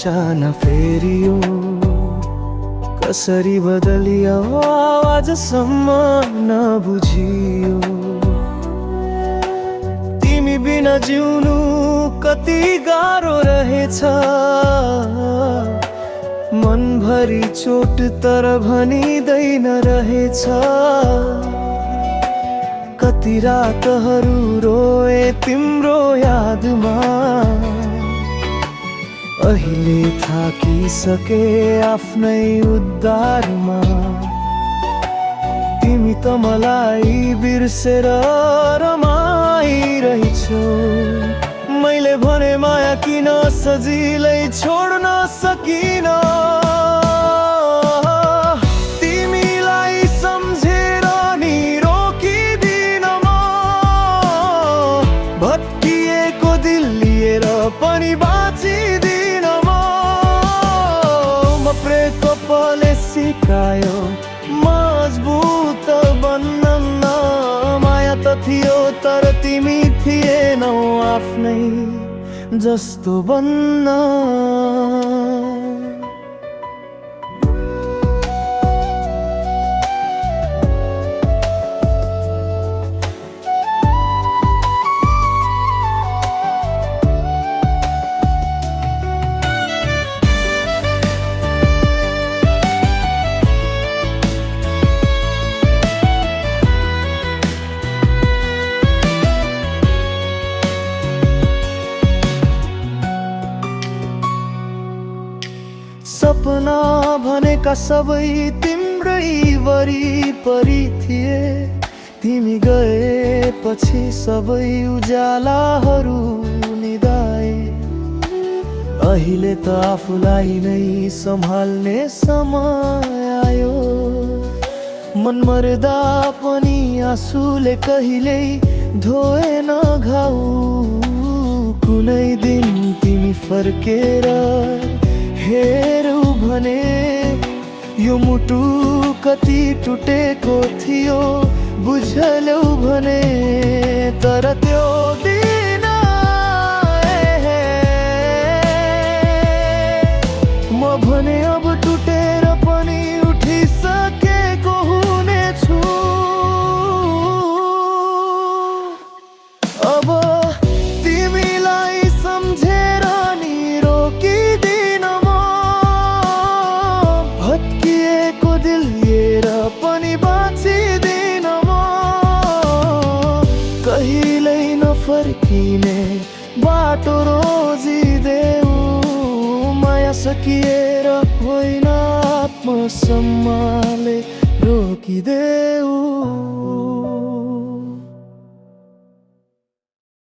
निशाना फेरियो, कसरी बदलियो आजसम्म नबुझियो। तिमी बिना जिउनु कति गाह्रो रहेछ, मनभरि चोट तर भनिँदैन रहेछ। कति रातहरू रोए तिम्रो यादमा, अहिले थाकिसके आफ्नै उद्धारमा। तिमी त मलाई बिर्सेर रमाइरहेछौ, मैले भने माया किन सजिलै छोड्न सकिन। तिमीलाई सम्झेर नि रोकिदिन म, भत्किएको दिल लिएर पनि बाँचिदिन म। प्रेमले सिकायो मजबुत बन्न, माया त थियो तर तिमी थिएनौ आफ्नै जस्तो बन्न। सपना भनेका सबै तिम्रै वरिपरि थिए, तिमी गएपछि सबै उज्यालाहरू निदाए। अहिले त आफूलाई नै सम्हाल्ने समय आयो, मन मर्दा पनि आँसुले कहिल्यै धोएन घाउ। कुनै दिन तिमी फर्केर हेरौ भने यो मुटु कति टुटेको थियो बुझ्यौ भने। तर त्यो दिन म भने अब टुटेर पनि उठिसकेको हुनेछु। अब तिमीलाई सम्झेर नि रोकिदिन म, भत्किएको दिल लिएर पनि बाँचिदिन म। कहिल्यै नफर्किने बाटो रोजिदेऊ, माया सकिएर होइन आत्मसम्मानले रोकिदेऊ।